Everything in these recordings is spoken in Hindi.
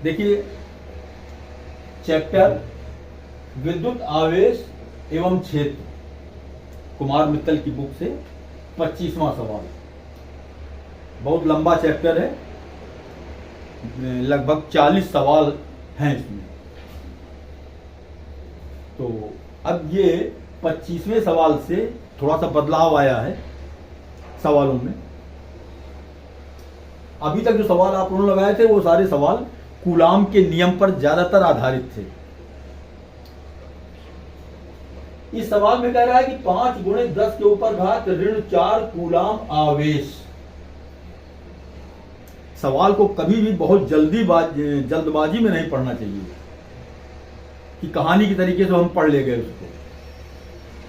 देखिए चैप्टर विद्युत आवेश एवं क्षेत्र, कुमार मित्तल की बुक से 25वां सवाल। बहुत लंबा चैप्टर है, लगभग 40 सवाल हैं इसमें। तो अब ये 25वें सवाल से थोड़ा सा बदलाव आया है सवालों में। अभी तक जो सवाल आप लोगों ने लगाए थे वो सारे सवाल कूलाम के नियम पर ज्यादातर आधारित थे। इस सवाल में कह रहा है कि 5 गुणे 10 के ऊपर घात ऋण 4 कूलाम आवेश। सवाल को कभी भी बहुत जल्दबाजी में नहीं पढ़ना चाहिए कि कहानी की तरीके से हम पढ़ ले गए उसको।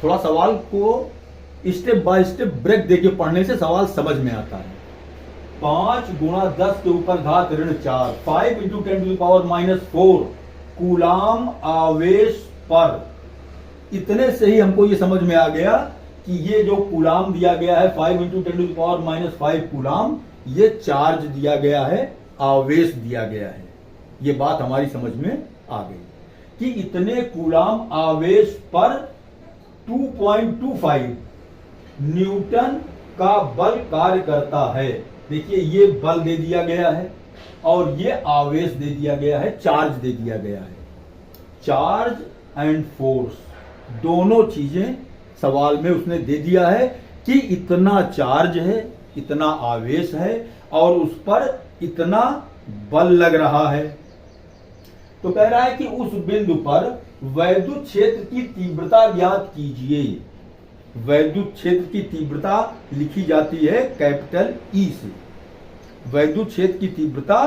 थोड़ा सवाल को स्टेप बाय स्टेप ब्रेक देके पढ़ने से सवाल समझ में आता है। 5 गुणा 10 के ऊपर घात ऋण 4, 5 इंटू 10⁻⁴ कूलाम आवेश पर। इतने से ही हमको ये समझ में आ गया कि ये जो कूलाम दिया गया है 5 इंटू 10⁻⁵ कूलाम, ये चार्ज दिया गया है, आवेश दिया गया है। ये बात हमारी समझ में आ गई कि इतने कूलाम आवेश पर 2.25 न्यूटन का बल कार्य करता है। देखिए ये बल दे दिया गया है और ये आवेश दे दिया गया है, चार्ज दे दिया गया है। चार्ज एंड फोर्स दोनों चीजें सवाल में उसने दे दिया है कि इतना चार्ज है, इतना आवेश है और उस पर इतना बल लग रहा है। तो कह रहा है कि उस बिंदु पर वैद्युत क्षेत्र की तीव्रता ज्ञात कीजिए। वैद्युत क्षेत्र की तीव्रता लिखी जाती है कैपिटल ई से। वैद्युत क्षेत्र की तीव्रता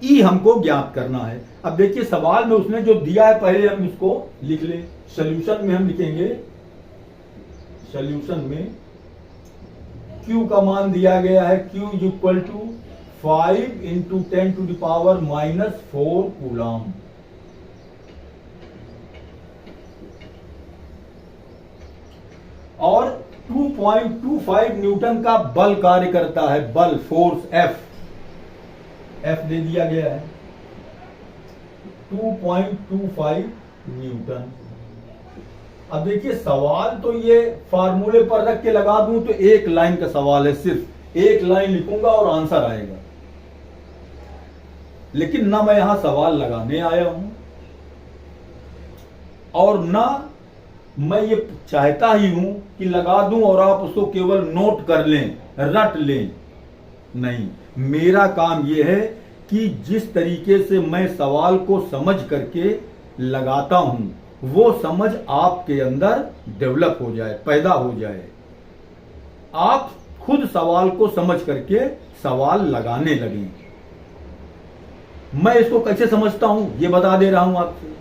ई हमको ज्ञात करना है। अब देखिए सवाल में उसने जो दिया है पहले हम इसको लिख ले। सॉल्यूशन में हम लिखेंगे, सॉल्यूशन में Q का मान दिया गया है, Q is equal to 5 into 10⁻⁴ coulomb. और 2.25 न्यूटन का बल कार्य करता है, बल फोर्स F दे दिया गया है 2.25 न्यूटन। अब देखिए सवाल तो ये फार्मूले पर रख के लगा दूं तो एक लाइन का सवाल है, सिर्फ एक लाइन लिखूंगा और आंसर आएगा। लेकिन ना मैं यहां सवाल लगाने आया हूं और ना मैं ये चाहता ही हूं कि लगा दूं और आप उसको केवल नोट कर लें, रट लें। नहीं, मेरा काम यह है कि जिस तरीके से मैं सवाल को समझ करके लगाता हूं वो समझ आपके अंदर डेवलप हो जाए, पैदा हो जाए। आप खुद सवाल को समझ करके सवाल लगाने लगें। मैं इसको कैसे समझता हूं ये बता दे रहा हूं आपसे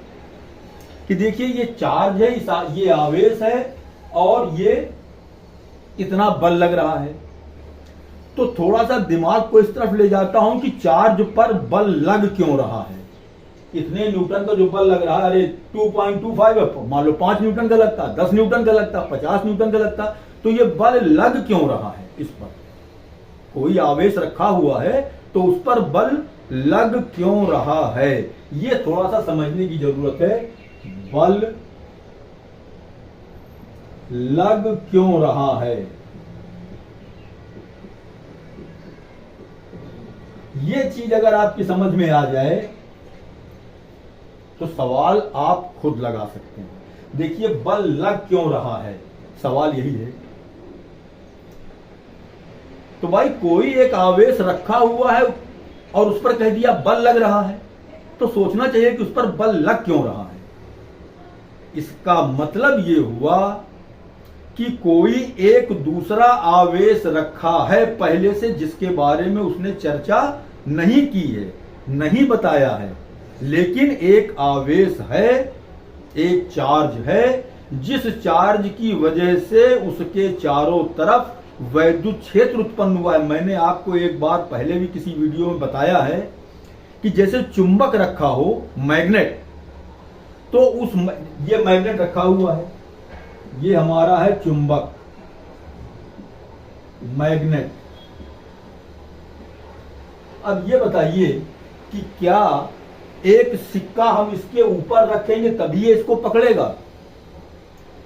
कि देखिए ये चार्ज है, ये आवेश है और ये इतना बल लग रहा है। तो थोड़ा सा दिमाग को इस तरफ ले जाता हूं कि चार्ज पर बल लग क्यों रहा है। इतने न्यूटन का जो बल लग रहा है, अरे 2.25 है, मान लो 5 न्यूटन का लगता, 10 न्यूटन का लगता, 50 न्यूटन का लगता, तो ये बल लग क्यों रहा है। इस पर कोई आवेश रखा हुआ है तो उस पर बल लग क्यों रहा है, ये थोड़ा सा समझने की जरूरत है। बल लग क्यों रहा है, ये चीज अगर आपकी समझ में आ जाए तो सवाल आप खुद लगा सकते हैं। देखिए बल लग क्यों रहा है, सवाल यही है। तो भाई कोई एक आवेश रखा हुआ है और उस पर कह दिया बल लग रहा है, तो सोचना चाहिए कि उस पर बल लग क्यों रहा है। इसका मतलब ये हुआ कि कोई एक दूसरा आवेश रखा है पहले से, जिसके बारे में उसने चर्चा नहीं की है, नहीं बताया है, लेकिन एक आवेश है, एक चार्ज है, जिस चार्ज की वजह से उसके चारों तरफ वैद्युत क्षेत्र उत्पन्न हुआ है। मैंने आपको एक बार पहले भी किसी वीडियो में बताया है कि जैसे चुंबक रखा हो, मैग्नेट, तो ये मैग्नेट रखा हुआ है, ये हमारा है चुंबक, मैग्नेट। अब ये बताइए कि क्या एक सिक्का हम इसके ऊपर रखेंगे तभी ये इसको पकड़ेगा,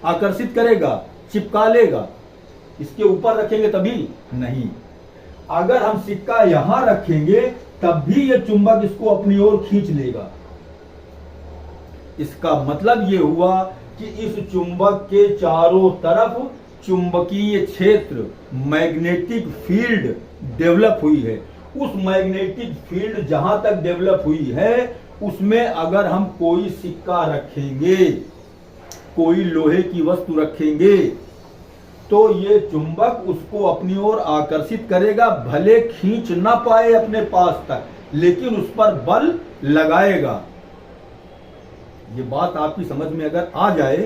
आकर्षित करेगा, चिपका लेगा। इसके ऊपर रखेंगे तभी नहीं। अगर हम सिक्का यहां रखेंगे तब भी ये चुंबक इसको अपनी ओर खींच लेगा। इसका मतलब ये हुआ कि इस चुंबक के चारों तरफ चुंबकीय क्षेत्र, मैग्नेटिक फील्ड डेवलप हुई है। उस मैग्नेटिक फील्ड जहां तक डेवलप हुई है उसमें अगर हम कोई सिक्का रखेंगे, कोई लोहे की वस्तु रखेंगे, तो ये चुंबक उसको अपनी ओर आकर्षित करेगा। भले खींच ना पाए अपने पास तक, लेकिन उस पर बल लगाएगा। ये बात आपकी समझ में अगर आ जाए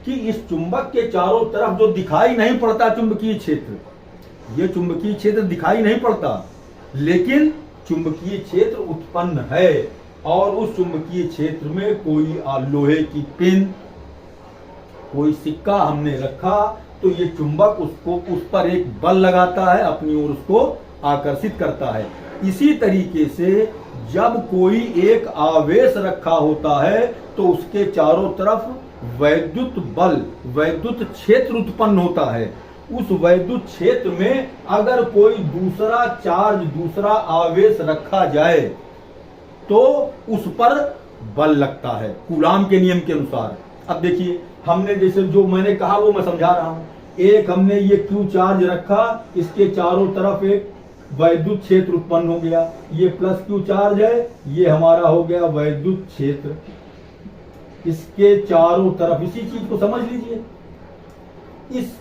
कि इस चुंबक के चारों तरफ जो दिखाई नहीं पड़ता चुंबकीय क्षेत्र, ये चुंबकीय क्षेत्र दिखाई नहीं पड़ता, लेकिन चुंबकीय क्षेत्र उत्पन्न है। और उस चुंबकीय क्षेत्र में कोई लोहे की पिन, कोई सिक्का हमने रखा, तो ये चुंबक उसको उस पर एक बल लगाता है, अपनी ओर उसको आकर्षित करता है। इसी तरीके से जब कोई एक आवेश रखा होता है तो उसके चारों तरफ वैद्युत बल, वैद्युत क्षेत्र उत्पन्न होता है। उस वैद्युत क्षेत्र में अगर कोई दूसरा चार्ज, दूसरा आवेश रखा जाए तो उस पर बल लगता है कूलाम के नियम के अनुसार। अब देखिए, हमने जैसे जो मैंने कहा वो मैं समझा रहा हूं। एक हमने ये क्यू चार्ज रखा, इसके चारों तरफ एक वैद्युत क्षेत्र उत्पन्न हो गया। ये प्लस क्यू चार्ज है, ये हमारा हो गया वैद्युत क्षेत्र। इसके चारों तरफ, इसी चीज को समझ लीजिए, इस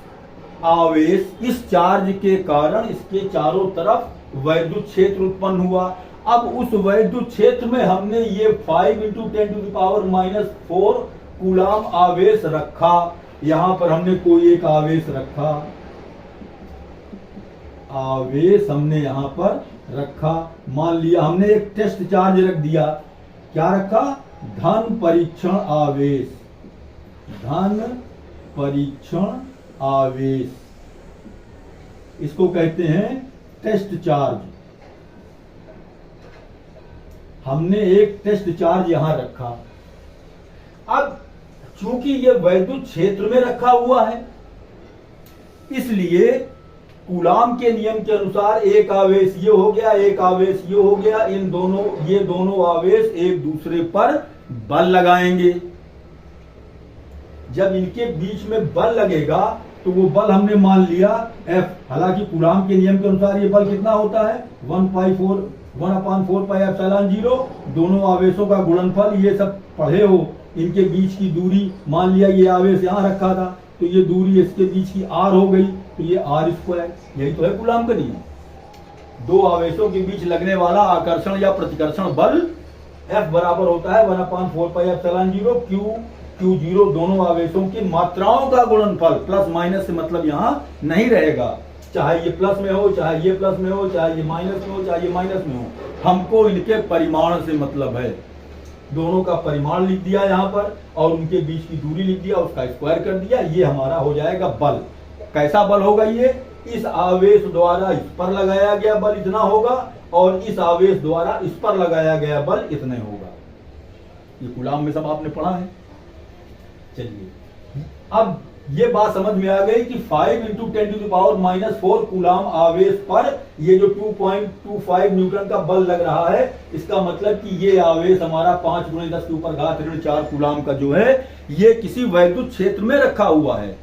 आवेश, इस चार्ज के कारण इसके चारों तरफ वैद्युत क्षेत्र उत्पन्न हुआ। अब उस वैद्युत क्षेत्र में हमने ये 5 × 10⁻⁻⁴ कूलाम आवेश रखा। यहां पर हमने कोई एक आवेश रखा, आवेश हमने यहां पर रखा। मान लिया हमने एक टेस्ट चार्ज रख दिया। क्या रखा? धन परीक्षण आवेश, धन परीक्षण आवेश, इसको कहते हैं टेस्ट चार्ज। हमने एक टेस्ट चार्ज यहां रखा। अब चूंकि ये वैद्युत क्षेत्र में रखा हुआ है, इसलिए कूलाम के नियम के अनुसार एक आवेश ये हो गया, एक आवेश ये हो गया। इन दोनों, ये दोनों आवेश एक दूसरे पर बल लगाएंगे। जब इनके बीच में बल लगेगा तो वो बल हमने मान लिया F। हालांकि कूलाम के नियम के अनुसार ये बल कितना होता है? 1/4πε0। दोनों आवेशों का गुणनफल, ये सब पढ़े हो। इनके बीच की दूरी, मान लिया ये आवेश यहां रखा था तो ये दूरी इसके बीच की r हो गई, तो ये r²। यही तो है कूलाम का नियम। दो आवेशों के बीच लगने वाला आकर्षण या प्रतिकर्षण बल F बराबर होता है 1/4πε0 Q0। दोनों आवेशों की मात्राओं का गुणनफल, प्लस माइनस से मतलब यहां नहीं रहेगा। चाहे ये प्लस में हो, चाहे ये प्लस में हो, चाहे ये माइनस में हो, चाहे ये माइनस में हो, हमको इनके परिमाण से मतलब है। दोनों का परिमाण लिख दिया यहाँ पर और उनके बीच की दूरी लिख दिया, उसका स्क्वायर कर दिया। ये हमारा हो जाएगा बल। कैसा बल होगा ये? इस आवेश द्वारा इस पर लगाया गया बल इतना होगा और इस आवेश द्वारा इस पर लगाया गया बल इतने होगा। ये कूलाम में सब आपने पढ़ा है। चलिए, अब ये बात समझ में आ गई कि 5 × 10⁻⁻⁴ कूलाम आवेश पर ये जो 2.25 न्यूटन का बल लग रहा है, इसका मतलब कि ये आवेश हमारा 5 × 10⁻⁴ कूलाम का जो है, ये किसी वैद्युत क्षेत्र में रखा हुआ है।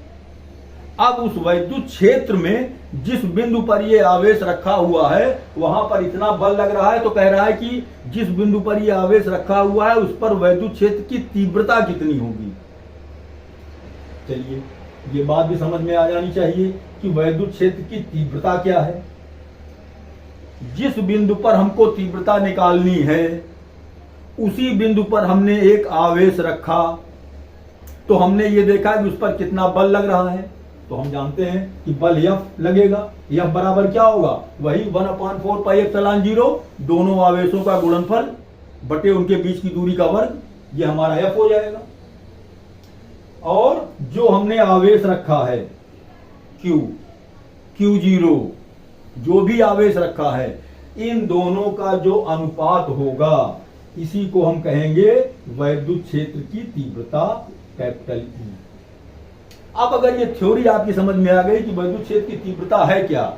अब उस वैद्युत क्षेत्र में जिस बिंदु पर ये आवेश रखा हुआ है वहां पर इतना बल लग रहा है, तो कह रहा है कि जिस बिंदु पर ये आवेश रखा हुआ है उस पर वैद्युत क्षेत्र की तीव्रता कितनी होगी। चलिए, ये बात भी समझ में आ जानी चाहिए कि वैद्युत क्षेत्र की तीव्रता क्या है। जिस बिंदु पर हमको तीव्रता निकालनी है उसी बिंदु पर हमने एक आवेश रखा, तो हमने ये देखा कि उस पर कितना बल लग रहा है। तो हम जानते हैं कि बल F लगेगा। F बराबर क्या होगा? वही 1/4πε0 दोनों आवेशों का गुणनफल बटे उनके बीच की दूरी का वर्ग, ये हमारा F हो जाएगा। और जो हमने आवेश रखा है Q0, जो भी आवेश रखा है, इन दोनों का जो अनुपात होगा इसी को हम कहेंगे वैद्युत क्षेत्र की तीव्रता कैपिटल ई। अब अगर ये थ्योरी आपकी समझ में आ गई कि वैद्युत क्षेत्र की तीव्रता है क्या,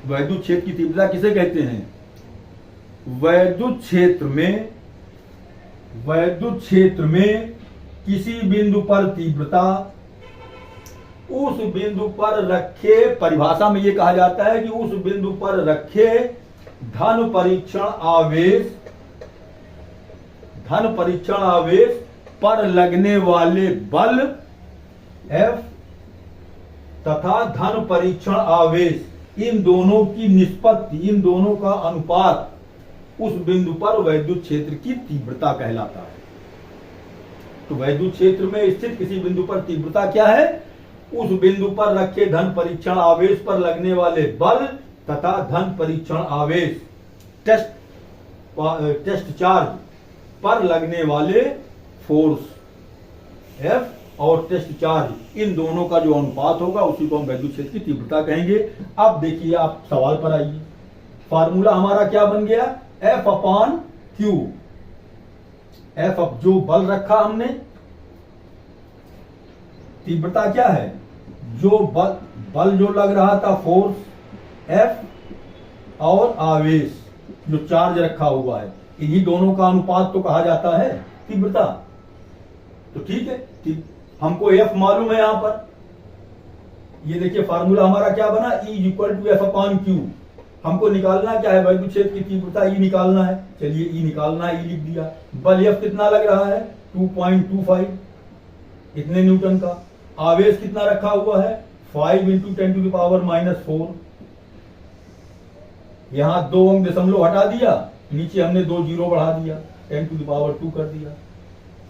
वैद्युत क्षेत्र की तीव्रता किसे कहते हैं? वैद्युत क्षेत्र में किसी बिंदु पर तीव्रता उस बिंदु पर रखे, परिभाषा में यह कहा जाता है कि उस बिंदु पर रखे धन परीक्षण आवेश पर लगने वाले बल F तथा धन परीक्षण आवेश, इन दोनों की निष्पत्ति, इन दोनों का अनुपात उस बिंदु पर वैद्युत क्षेत्र की तीव्रता कहलाता है। तो वैद्युत क्षेत्र में स्थित किसी बिंदु पर तीव्रता क्या है? उस बिंदु पर रखे धन परीक्षण आवेश पर लगने वाले बल तथा धन परीक्षण आवेश टेस्ट चार्ज पर लगने वाले फोर्स F और टेस्ट चार्ज, इन दोनों का जो अनुपात होगा उसी को हम वैद्युत क्षेत्र की तीव्रता कहेंगे। अब देखिए, आप सवाल पर आइए। फार्मूला हमारा क्या बन गया? F upon Q। F अब जो बल रखा हमने, तीव्रता क्या है? जो बल जो लग रहा था फोर्स F और आवेश जो चार्ज रखा हुआ है, इन्हीं दोनों का अनुपात तो कहा जाता है तीव्रता। तो ठीक है, हमको F मालूम है। यहां पर ये देखिए फार्मूला हमारा क्या बना? E equal to F upon Q। हमको निकालना क्या है? वैद्युत क्षेत्र की तीव्रता E निकालना है। चलिए E निकालना है, E लिख दिया। बल F कितना लग रहा है? 2.25, इतने न्यूटन का। आवेश कितना रखा हुआ है? 5 × 10⁻⁻4। यहां 2 अंक दशमलव हटा दिया, नीचे हमने 2 जीरो बढ़ा दिया, 10⁻² कर दिया।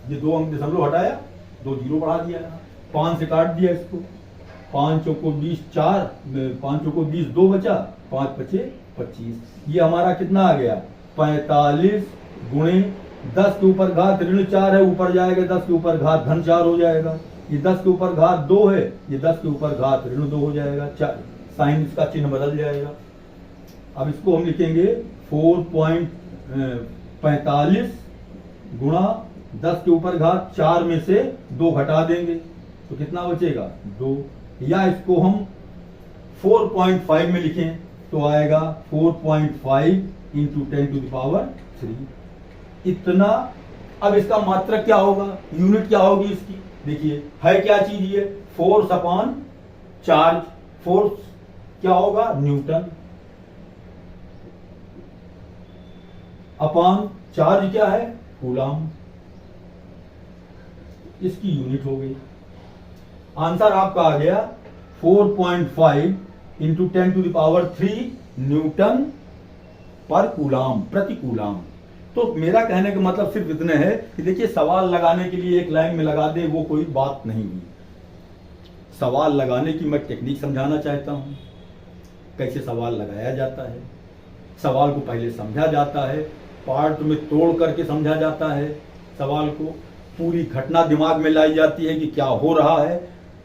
ये 2 अंक दशमलव हटाया, 2 जीरो बढ़ा दिया, 5 से काट दिया इसको। 5 चौको 20, 4, 5 चौको 20, 2 बचा, 5 बचे 25। ये हमारा कितना आ गया? 45 गुणे 10 के ऊपर घात ऋण 4 है, ऊपर जाएगा 10 के ऊपर घात धन 4 हो जाएगा। ये 10 के ऊपर घात 2 है, ये 10 के ऊपर घात ऋण 2 हो जाएगा। साइन इसका चिन्ह बदल जाएगा। अब इसको हम लिखेंगे 4.45 गुणा 10 के ऊपर घात 4 में से 2 घटा देंगे तो कितना बचेगा? 2। या इसको हम 4.5 में लिखें तो आएगा 4.5 × 10⁻³ इतना। अब इसका मात्रक क्या होगा? यूनिट क्या होगी इसकी? देखिए है क्या चीज ये? Force upon charge. फोर्स क्या होगा? न्यूटन। अपॉन चार्ज क्या है? कूलम। इसकी यूनिट हो गई। आंसर आपका आ गया 4.5 × 10⁻³ न्यूटन पर कूलम, प्रति कूलम। तो मेरा कहने का मतलब सिर्फ इतने है कि देखिए, सवाल लगाने के लिए एक लाइन में लगा दे वो कोई बात नहीं हुई। सवाल लगाने की मैं टेक्निक समझाना चाहता हूं, कैसे सवाल लगाया जाता है। सवाल को पहले समझा जाता है, पार्ट में तोड़ करके समझा जाता है। सवाल को पूरी घटना दिमाग में लाई जाती है कि क्या हो रहा है,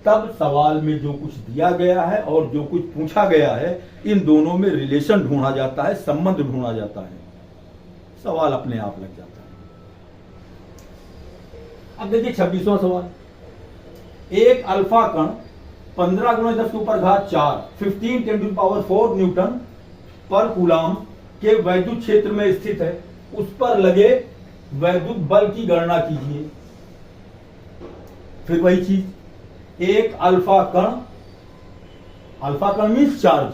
तब सवाल में जो कुछ दिया गया है और जो कुछ पूछा गया है, इन दोनों में रिलेशन ढूंढा जाता है, संबंध ढूंढा जाता है, सवाल अपने आप लग जाता है। अब देखिए 26वां सवाल। एक अल्फा कण 15 × 10 के ऊपर घात 4 15 × 10⁴ न्यूटन पर कूलम के वैद्युत क्षेत्र में स्थित है। उस पर लगे वैद्युत बल की गणना कीजिए। फिर वही चीज, एक अल्फा कण मीन्स चार्ज।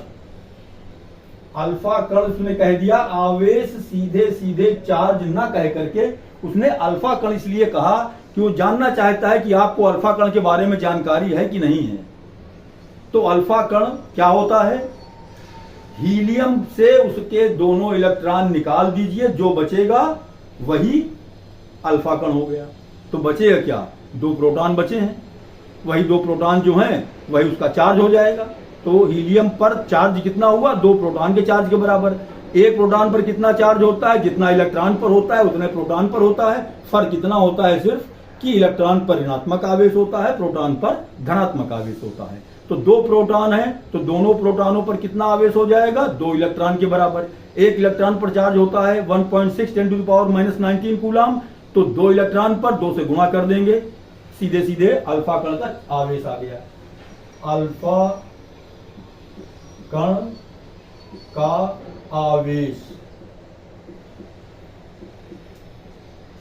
अल्फा कण उसने कह दिया, आवेश सीधे सीधे चार्ज ना कह करके उसने अल्फा कण इसलिए कहा कि वो जानना चाहता है कि आपको अल्फा कण के बारे में जानकारी है कि नहीं है। तो अल्फा कण क्या होता है? हीलियम से उसके दोनों इलेक्ट्रॉन निकाल दीजिए, जो बचेगा वही अल्फा कण हो गया। तो बचेगा क्या? 2 प्रोटॉन बचे हैं, वही 2 प्रोटॉन जो हैं वही उसका चार्ज हो जाएगा। तो हीलियम पर चार्ज कितना हुआ? 2 प्रोटॉन के चार्ज के बराबर। एक प्रोटॉन पर कितना चार्ज होता है? जितना इलेक्ट्रॉन पर होता है उतने प्रोटॉन पर होता है। फर्क कितना होता है सिर्फ कि इलेक्ट्रॉन पर ऋणात्मक आवेश होता है, प्रोटॉन पर धनात्मक आवेश होता है। तो 2 प्रोटॉन है तो दोनों प्रोटॉनों पर कितना आवेश हो जाएगा, 2 इलेक्ट्रॉन के बराबर। 1 इलेक्ट्रॉन पर चार्ज होता है 1.6 × 10⁻⁻19 कूलम, तो 2 इलेक्ट्रॉन पर 2 से गुणा कर देंगे, सीधे सीधे अल्फा कण का आवेश आ गया। अल्फा कण का आवेश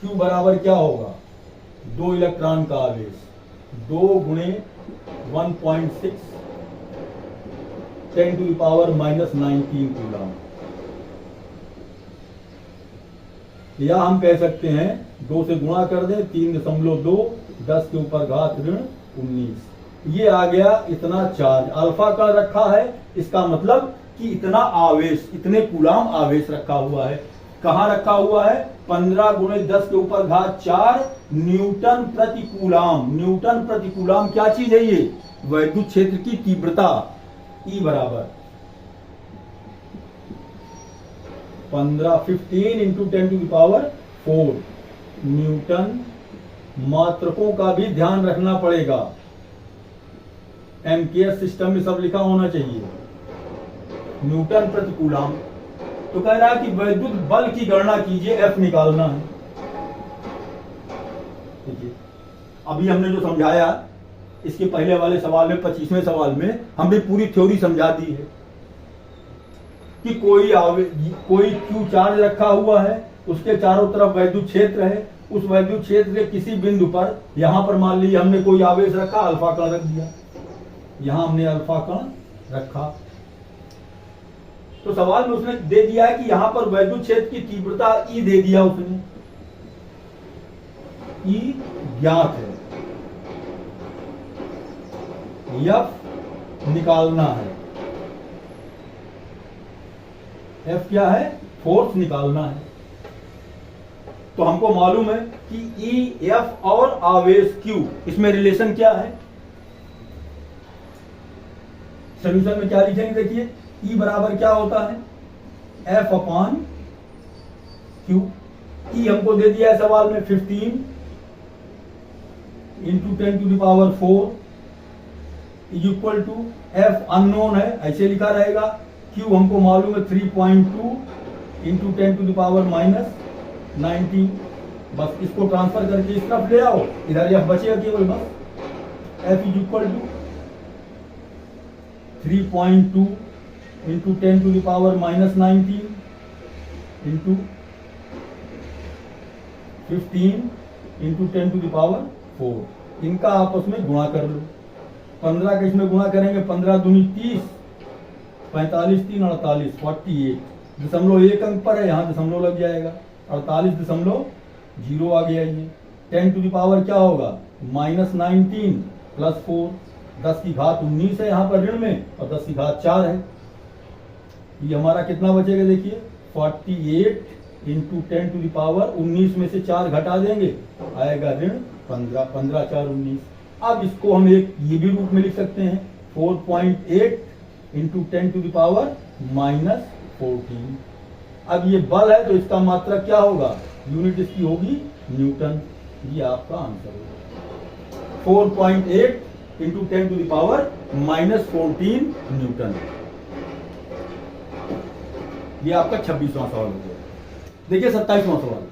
Q बराबर क्या होगा, 2 इलेक्ट्रॉन का आवेश 2 × 1.6 10⁻⁻19 कूलम, या हम कह सकते हैं 2 से गुणा कर दें 3.2 10 के ऊपर घात ऋण 19। ये आ गया इतना चार्ज अल्फा का रखा है, इसका मतलब कि इतना आवेश, इतने कूलम आवेश रखा हुआ है। कहां रखा हुआ है, 15 × 10 के ऊपर घात 4 न्यूटन प्रति कूलम। न्यूटन प्रति कूलम क्या चीज है, ये वैद्युत क्षेत्र की तीव्रता E बराबर 15 × 10⁴ न्यूटन। मात्रकों का भी ध्यान रखना पड़ेगा, MKS सिस्टम में सब लिखा होना चाहिए। न्यूटन प्रति कूलम, तो कह रहा है कि वैद्युत बल की गणना कीजिए, F निकालना है। देखिए अभी हमने जो समझाया इसके पहले वाले सवाल में 25वें सवाल में हमने पूरी थ्योरी समझा दी है कि कोई Q चार्ज रखा हुआ है, उसके चारों तरफ वैद्युत क्षेत्र है, उस वैद्युत क्षेत्र के किसी बिंदु पर, यहां पर मान लीजिए हमने कोई आवेश रखा, अल्फा कण रख दिया, यहां हमने अल्फा कण रखा, तो सवाल में उसने दे दिया है कि यहां पर वैद्युत क्षेत्र की तीव्रता E दे दिया उसने, E ज्ञात है, F निकालना है। F क्या है, फोर्स निकालना है। तो हमको मालूम है कि E, F और आवेश Q, इसमें रिलेशन क्या है। सॉल्यूशन में क्या लिखेंगे, देखिए E बराबर क्या होता है, F/Q। E हमको दे दिया है सवाल में 15 × 10⁴ is equal to F unknown है, ऐसे लिखा रहेगा। Q हमको मालूम है 3.2 × 10⁻⁻19। बस इसको ट्रांसफर करके इस तरफ ले आओ, इधर F बचेगा केवल, बस F is equal to 3.2 × 10⁻⁻19 into 15 × 10⁴। इनका आपस में गुणा कर लो, 15 के इसमें गुणा करेंगे, 15 दूनी 30, 45 3 48 48, दशमलव 1 अंक पर है, यहाँ दशमलव लग जाएगा, 48.0 आ गया। ये 10⁻ क्या होगा, -19 + 4, 10 की घात 19 है यहाँ पर ऋण में, और 10 की घात 4 है। ये हमारा कितना बचेगा, देखिए 48 × 10⁻, 19 में से 4 घटा देंगे, आएगा ऋण 15, 15 4 19। अब इसको हम एक ये भी रूप में लिख सकते हैं, 4.8 × 10⁻⁻14। अब ये बल है तो इसका मात्रक क्या होगा, यूनिट इसकी होगी न्यूटन। ये आपका आंसर होगा 4.8 × 10⁻⁻14 न्यूटन। ये आपका 26वां सवाल हो गया। देखिए 27वां सवाल,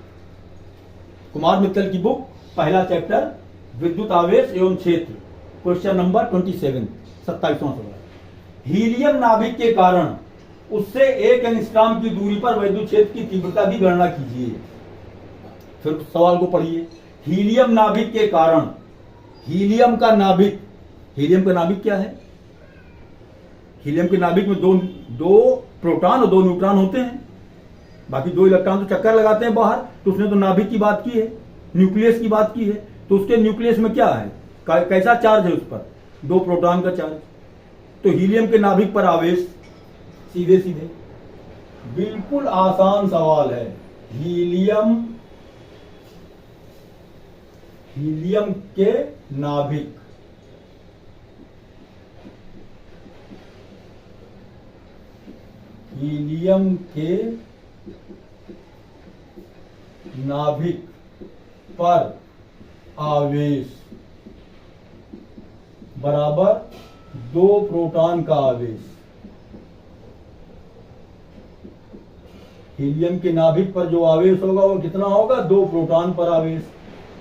कुमार मित्तल की बुक, पहला चैप्टर विद्युत आवेश एवं क्षेत्र, क्वेश्चन नंबर 27, 27वां सवाल। हीलियम नाभिक के कारण उससे 1 एंगस्ट्रॉम की दूरी पर वैद्युत क्षेत्र की तीव्रता की गणना कीजिए। फिर सवाल को पढ़िए। हीलियम नाभिक के कारण, हीलियम का नाभिक, हीलियम का नाभिक क्या है, हीलियम के नाभिक में दो प्रोटॉन और 2 न्यूट्रॉन होते हैं, बाकी 2 इलेक्ट्रॉन तो चक्कर लगाते हैं बाहर। तो उसने तो नाभिक की बात की है, न्यूक्लियस की बात की है, तो उसके न्यूक्लियस में क्या है, कैसा चार्ज है उस पर, 2 प्रोटॉन का चार्ज। तो हीलियम के नाभिक पर आवेश, सीधे सीधे बिल्कुल आसान सवाल है। हीलियम के नाभिक, हीलियम के नाभिक पर आवेश बराबर 2 प्रोटॉन का आवेश। हीलियम के नाभिक पर जो आवेश होगा वो कितना होगा? 2 प्रोटॉन पर आवेश।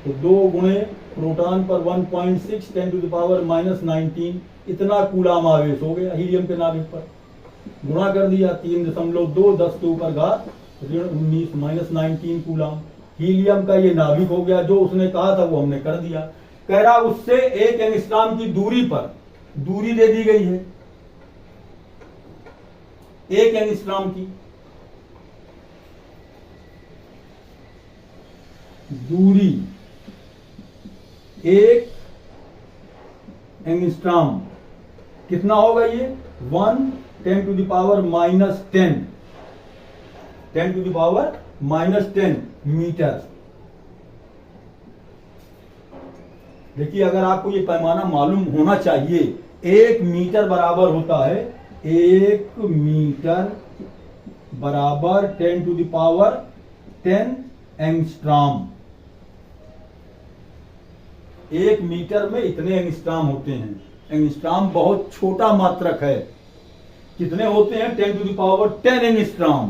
तो 2 गुणे प्रोटॉन पर 1.6 10⁻⁻19 इतना कूलाम आवेश हो गया हीलियम के नाभिक पर। गुणा कर दिया 3.2 10 के ऊपर घात ऋण 19 -19 कूलाम। हीलियम का ये नाभिक हो गया। जो उसने कहा था वो हमने कर दिया। कह रहा उससे 1 एंगस्ट्रॉम की दूरी पर दूरी दे दी गई है, 1 एंगस्ट्रॉम की दूरी, 1 एंगस्ट्रॉम कितना होगा ये? 1 10⁻⁻10 10⁻⁻10 मीटर। देखिए अगर आपको ये पैमाना मालूम होना चाहिए, 1 मीटर बराबर होता है 1 मीटर बराबर 10⁻10 एंगस्ट्रॉम। 1 मीटर में इतने एंगस्ट्रॉम होते हैं। एंगस्ट्रॉम बहुत छोटा मात्रक है। कितने होते हैं? 10⁻10 एंगस्ट्रॉम।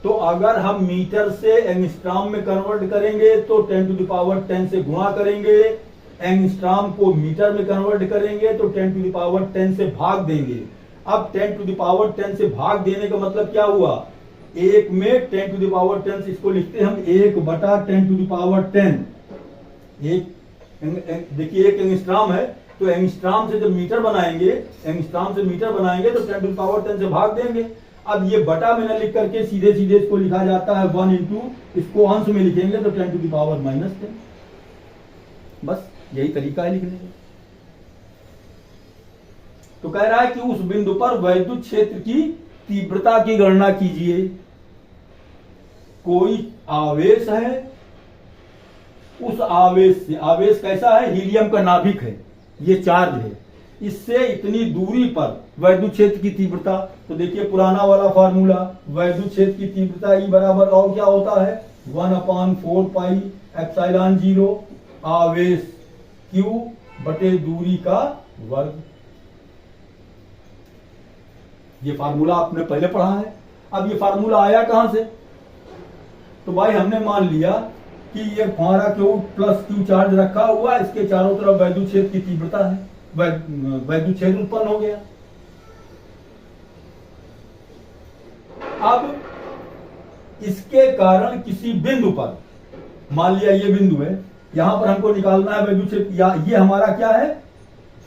तो अगर हम मीटर से एंगस्ट्रॉम में कन्वर्ट करेंगे तो 10⁻10 से गुणा करेंगे, एंगस्ट्रॉम को मीटर में कन्वर्ट करेंगे तो 10⁻10 से भाग देंगे। अब 10⁻10 से भाग देने का मतलब क्या हुआ? 1 में 10⁻10 से इसको लिखते हैं हम 1/10⁻10। देखिए 1 एंगस्ट्रॉम है तो एंगस्ट्रॉम से जब मीटर बनाएंगे, एंगस्ट्रॉम से मीटर बनाएंगे तो 10⁻10 से भाग देंगे। अब ये बटा में न लिख करके सीधे सीधे इसको लिखा जाता है 1 इंटू, इसको अंश में लिखेंगे तो 10⁻−10। बस यही तरीका है लिखने का। तो कह रहा है कि उस बिंदु पर वैद्युत क्षेत्र की तीव्रता की गणना कीजिए। कोई आवेश है, उस आवेश से, आवेश कैसा है? हीलियम का नाभिक है, ये चार्ज है, इससे इतनी दूरी पर वैद्युत क्षेत्र की तीव्रता। तो देखिए पुराना वाला फार्मूला, वैद्युत क्षेत्र की तीव्रता E बराबर और क्या होता है? 1/4πε0 आवेश Q बटे दूरी का वर्ग। ये फार्मूला आपने पहले पढ़ा है। अब ये फार्मूला आया कहां से? तो भाई हमने मान लिया कि ये हमारा Q प्लस Q चार्ज रखा हुआ, इसके चारों तरफ वैद्युत क्षेत्र की तीव्रता है, वैद्युत क्षेत्र उत्पन्न हो गया। अब इसके कारण किसी बिंदु पर, मान लिया ये बिंदु है, यहां पर हमको निकालना है वैद्युत क्षेत्र। ये हमारा क्या है?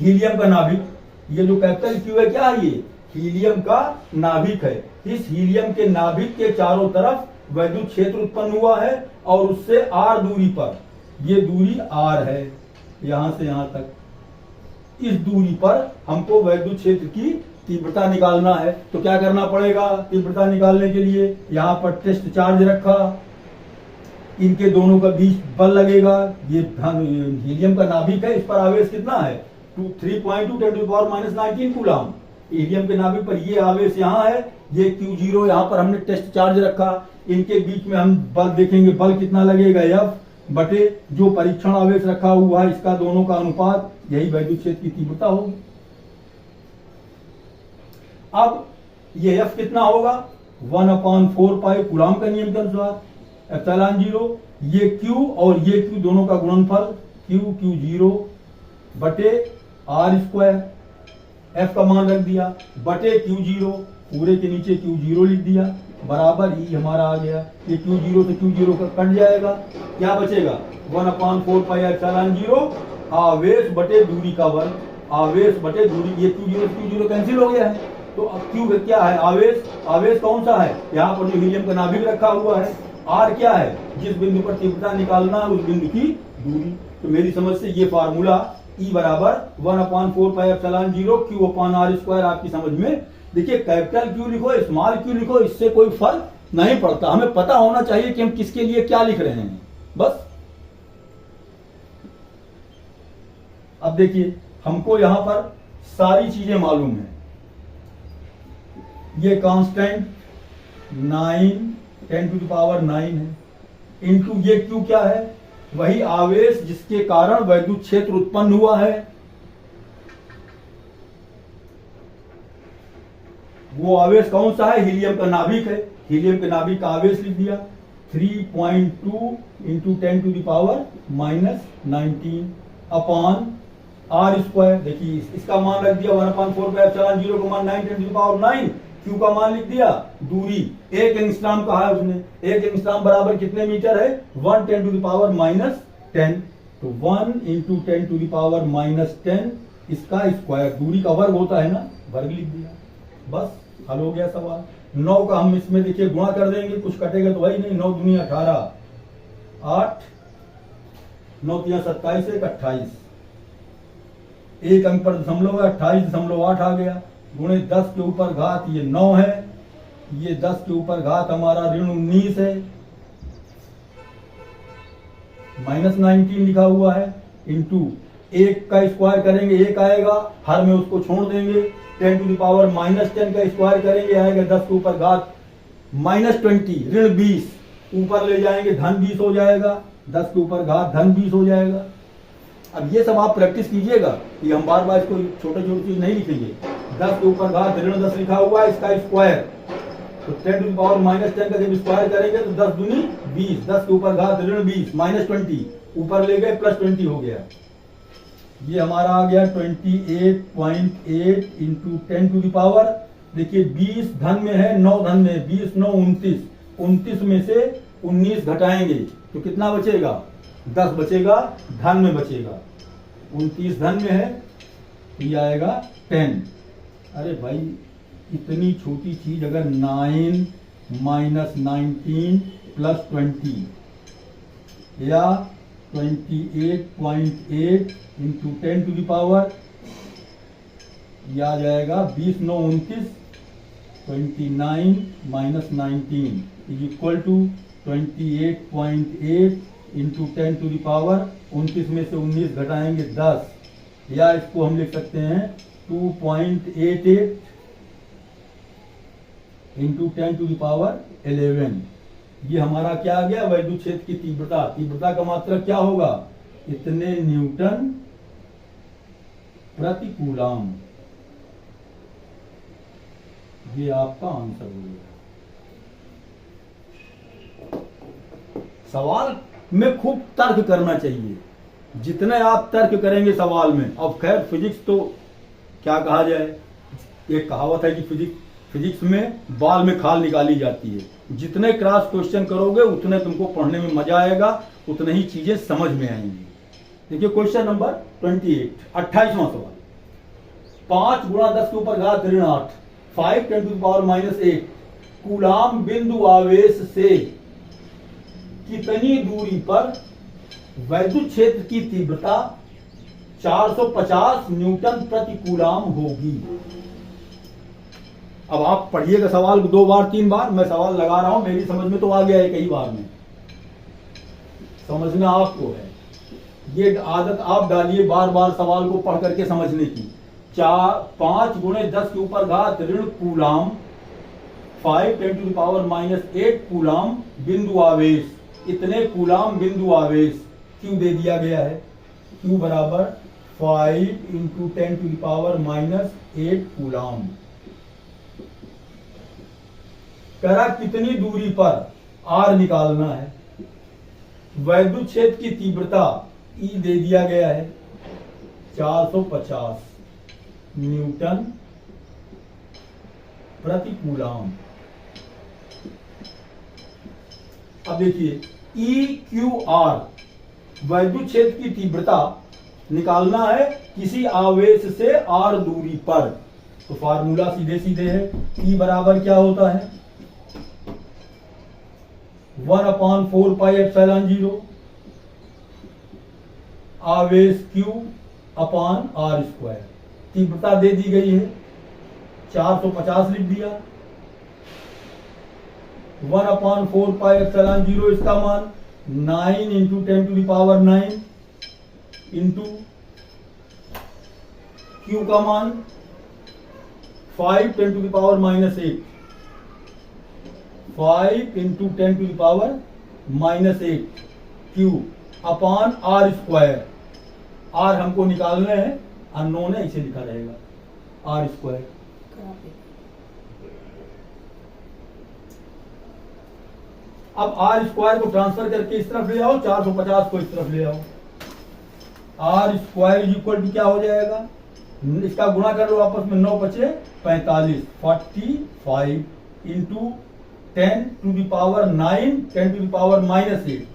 हीलियम का नाभिक। ये जो कैपिटल Q है क्या है? ये हीलियम का नाभिक है। इस हीलियम के नाभिक के चारों तरफ वैद्युत क्षेत्र उत्पन्न हुआ है और उससे r दूरी पर, ये दूरी r है यहां से यहां तक, इस दूरी पर हमको वैद्युत क्षेत्र की तीव्रता निकालना है। तो क्या करना पड़ेगा तीव्रता निकालने के लिए? यहां पर टेस्ट चार्ज रखा, इनके दोनों का बीच बल लगेगा। ये हीलियम का नाभिक है, इस पर आवेश कितना है? 3.2 10⁻−19 कूलाम। हीलियम के नाभिक पर ये आवेश यहाँ है, ये Q0, यहाँ पर हमने टेस्ट चार्ज रखा। इनके बीच में हम बल देखेंगे, बल कितना लगेगा? F बटे जो परीक्षण आवेश रखा हुआ है इसका दोनों का अनुपात, यही वैद्युत क्षेत्र की तीव्रता होगी। अब ये F कितना होगा? 1/4π कूलाम का नियम के अनुसार ε0, ये Q और ये Q दोनों का गुणनफल Q0 बटे r²। F का मान रख दिया बटे Q0, पूरे के नीचे Q0 लिख दिया, बराबर E हमारा आ गया। ये Q0 से Q0 का कट जाएगा, क्या बचेगा? 1/4πε0 आवेश बटे दूरी का वर्ग। आवेश बटे दूरी, ये Q0 से Q0 कैंसिल हो गया है। तो अब Q क्या है? आवेश। आवेश कौन सा है? यहाँ पर जो हीलियम का नाभिक रखा हुआ है। R क्या है? जिस बिंदु पर तीव्रता निकालना है उस बिंदु की दूरी। तो मेरी समझ से ये फार्मूला E बराबर 1/4πε0 Q/r²। आपकी समझ में, देखिए कैपिटल Q लिखो स्मॉल Q लिखो, इससे कोई फर्क नहीं पड़ता। हमें पता होना चाहिए कि हम किसके लिए क्या लिख रहे हैं, बस। अब देखिए हमको यहां पर सारी चीजें मालूम है। ये कांस्टेंट 9 10⁻9 है, इनटू ये Q क्या है? वही आवेश जिसके कारण वैद्युत क्षेत्र उत्पन्न हुआ है। वो आवेश कौन सा है? हीलियम का नाभिक है। हीलियम के नाभिक का आवेश लिख दिया 3.2 into 10 to the power -19 upon R square. देखिए इसका मान रख दिया 1/4 का मान 9 10 टू द पावर 9। क्यू का मान लिख दिया, दूरी 1 एंगस्ट्रॉम कहा है उसने। 1 एंगस्ट्रॉम बराबर कितने मीटर है? 1 10 टू द पावर -10। तो 1 इंटू 10 टू द पावर -10 इसका स्क्वायर, दूरी का वर्ग होता है ना, वर्ग लिख दिया। बस हल हो गया सवाल। 9 का हम इसमें देखिए गुणा कर देंगे, कुछ कटेगा तो वही नहीं। 9 दूनी 18, 8 9 3 27 1 28, एक अंक पर दशमलव है, 28.8 आ गया। गुणे 10 के ऊपर घात ये 9 है, ये 10 के ऊपर घात हमारा ऋण 19 है, -19 लिखा हुआ है, इंटू 1 का स्क्वायर करेंगे 1 आएगा, हर में उसको छोड़ देंगे। 10 टू द पावर -10 का स्क्वायर करेंगे आएगा 10 के ऊपर घात -20 ऋण 20, ऊपर ले जाएंगे धन 20 हो जाएगा, 10 के ऊपर घात धन 20 हो जाएगा। अब ये सब आप प्रैक्टिस कीजिएगा, ये हम बार बार इसको छोटे छोटे चीज नहीं लिखेंगे। 10 के ऊपर घात ऋण 10 लिखा हुआ है, इसका स्क्वायर, तो 10 टू द पावर -10 का जब स्क्वायर करेंगे तो 10 दूनी 20, 10 के ऊपर घात ऋण 20 -20, ऊपर ले गए +20 हो गया। ये हमारा आ गया 28.8 इंटू 10 टू द पावर, देखिए 20 धन में है, 9 धन में, 20 9 29, 29 में से 19 घटाएंगे तो कितना बचेगा? 10 बचेगा, धन में बचेगा। 29 धन में है, ये आएगा 10। अरे भाई इतनी छोटी चीज अगर 9 -19 +20 या 28.8 इंटू 10 टू द पावर, यह आ जाएगा 20 9 29, 29 -19 is equal to 28.8 into 10 to the power, 29 में से 19 घटाएंगे 10, या इसको हम लिख सकते हैं 2.88 इंटू 10 टू द पावर 11। ये हमारा क्या आ गया? वैद्युत क्षेत्र की तीव्रता। तीव्रता का मात्रक क्या होगा? इतने न्यूटन प्रति कूलम। ये आपका आंसर हो गया। सवाल में खूब तर्क करना चाहिए, जितने आप तर्क करेंगे सवाल में। अब खैर फिजिक्स तो क्या कहा जाए, एक कहावत है कि फिजिक्स में बाल में खाल निकाली जाती है। जितने क्रॉस क्वेश्चन करोगे उतने तुमको पढ़ने में मजा आएगा, उतने ही चीजें समझ में आएंगी। देखिए क्वेश्चन नंबर 28, 28वां सवाल। 5 गुणा 10 के ऊपर घात ऋण 8, 5 10 टू द पावर -8 कूलाम बिंदु आवेश से कितनी दूरी पर वैद्युत क्षेत्र की तीव्रता 450 न्यूटन प्रति कूलाम होगी। अब आप पढ़िएगा सवाल को 2 बार 3 बार, मैं सवाल लगा रहा हूं, मेरी समझ में तो आ गया है कई बार में, समझना आपको है। ये आदत आप डालिए बार बार सवाल को पढ़ करके समझने की। 5 गुणे 10 के ऊपर घात ऋण coulomb, 5 10 to the power -8 coulomb बिंदु आवेश, इतने कूलाम बिंदु आवेश क्यों दे दिया गया है? क्यू बराबर 5 into 10 to the power -8 coulomb. करा कितनी दूरी पर आर निकालना है। वैद्युत क्षेत्र की तीव्रता ई दे दिया गया है 450 न्यूटन प्रति कूलाम। अब देखिए ई क्यू आर, वैद्युत क्षेत्र की तीव्रता निकालना है किसी आवेश से आर दूरी पर, तो फार्मूला सीधे सीधे है। ई बराबर क्या होता है? 1/4πε0 आवेश Q अपान आर स्क्वायर। तीव्रता दे दी गई है 450 लिख दिया, 1/4πε0 इसका मान 9 into 10 to the power 9 into Q का मान 5 10 to the power -8, 5 into 10 to the power -8 Q upon R square. R हमको निकालने हैं, अननोन है, इसे लिखा रहेगा आर स्क्वायर। अब आर स्क्वायर को ट्रांसफर करके इस तरफ ले आओ, 450 को इस तरफ ले आओ। R square is equal to क्या हो जाएगा, इसका गुणा कर लो आपस में, 9 बचे 45, 45 into 10 to the power 9, 10 to the power -8,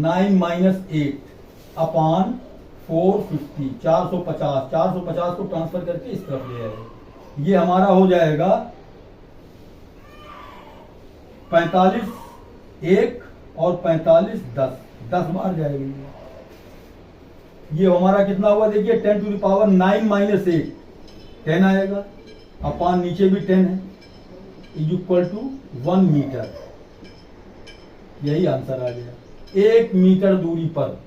9 - 8 upon 450, 450, 450 को ट्रांसफर करके इस तरफ ले आए। ये हमारा हो जाएगा 45 1 और 45 10, 10 बार जाएगी। ये हमारा कितना हुआ देखिए, 10 टू द पावर 9 - 8, 10 आएगा, अपॉन नीचे भी 10 है, इज इक्वल टू 1 मीटर। यही आंसर आ गया। 1 मीटर दूरी पर